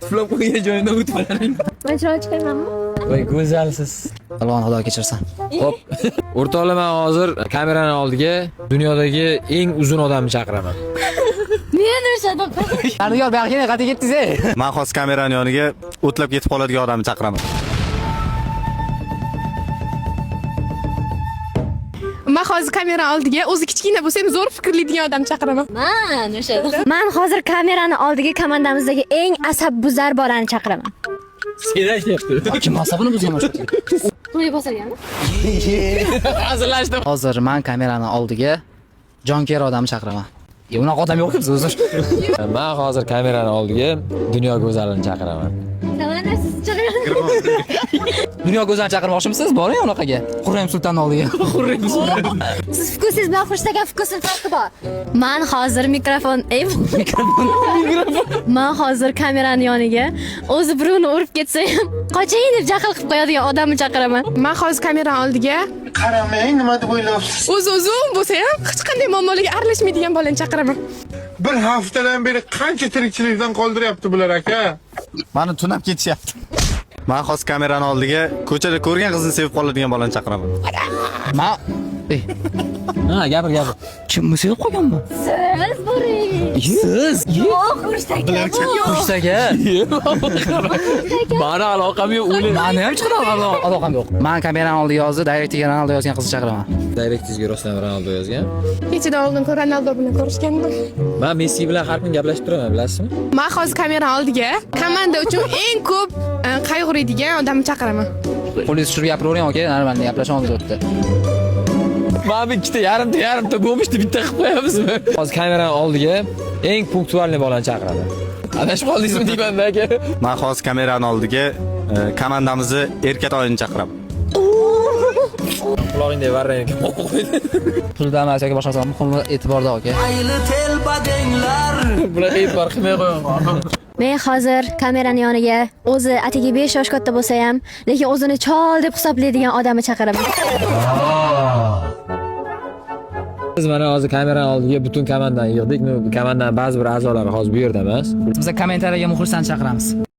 Tuflab qo'ygan joyimdan o'tib olaring. Men chiroyli chiqaymanmi? Voy, go'zalsiz. Alloh xudo kechirsin. Xo'p. O'rtoqlar, men hozir kamerani oldiga dunyodagi eng uzun odamni chaqiraman. Men o'shadim. Qardiyor, bu yoqqa qat'iy ketdingiz. Men hozir kamerani yoniga o'tlab ketib qoladigan odamni chaqiraman. Men hozir kamera oldiga o'zi kichkina bo'lsa ham zo'r fikrlaydigan odam chaqiraman. Men o'shadim. Men hozir kamerani oldiga komandamizdagi eng asabbuzar bolani chaqiraman. Sen aytyapti. Kim asabini buzgan o'sha? To'y boshlaganmi? Hazırlaşdım. Hozir men kamerani oldiga jonkuyar odamni chaqiraman. Unaqa odam yo'q-ku biz o'zir. Men hozir kamerani oldiga dunyo go'zalini chaqiraman. Mana siz chaqirasiz. Dunyo go'zal chaqirmoqchimisiz? Boring unaqaga. Xurram sulton oldiga. Siz fukusingiz bilan xushlagan fukusim farqi bor. Men hozir mikrofon. Men hozir kamerani yoniga o'zi birovni urib ketsa ham qochayin deb jahl qilib qo'yadigan odamni chaqiraman. Men hozir kamera oldiga Qaramang, nima deb o'ylayapsiz? o'zi uzun bo'lsa ham hech qanday muammolarga aralashmaydigan bolani chaqiraman. Bir haftadan beri qancha tirikchilikdan qoldiryapti bular aka? Meni tunab ketishyapti. Men hozir kamerani oldiga ko'chada ko'rgan qizni sevib qoladigan bolani chaqiraman. Ma Ha, gapir. kim sevib qolganmi? Siz boring. Siz? Yo'q, xushtaka. Bana aloqam yo'q, o'lim. Meni ham chiqadi aloqam yo'q. Men kamerani oldiga hozir direktiga Ronaldo yozgan qizni chaqiraman. Direktingizga Rostam Ronaldo yozgan. Kechadan oldin Ronaldo bilan ko'rishgandim. Men Messi bilan har kun gaplashib turaman, bilasizmi? Men hozir kamera oldiga komanda uchun eng ko'p qayg'uradigan odamni chaqiraman. Qo'lingizni tushirib gapiravering, aka. Normalni gaplashamiz o'tdi. Men ikkita yarimta go'mishni bitta qilib qo'yamizmi? Hozir kamerani oldiga eng punktualniy bolani chaqiraman. Adashib qoldingizmi deyman aka? Men hozir kamerani oldiga komandamizni Erkatoyni chaqiraman. Qulog'ingda varrang qo'ydi. Pulda emas yoki boshqa muhim e'tiborda, aka. Bunaqa e'tibor qilmay qo'ying. Men hozir kamerani yoniga o'zi atigi 5 yosh katta bo'lsa ham, lekin o'zini chol deb hisoblaydigan odamni chaqiraman. Biz mana hozir kamerani oldiga butun komandani yig'dik. Bu komandaning ba'zi bir a'zolari hozir bu yerda emas. Biz kommentariyaga muxlislarni chaqiramiz.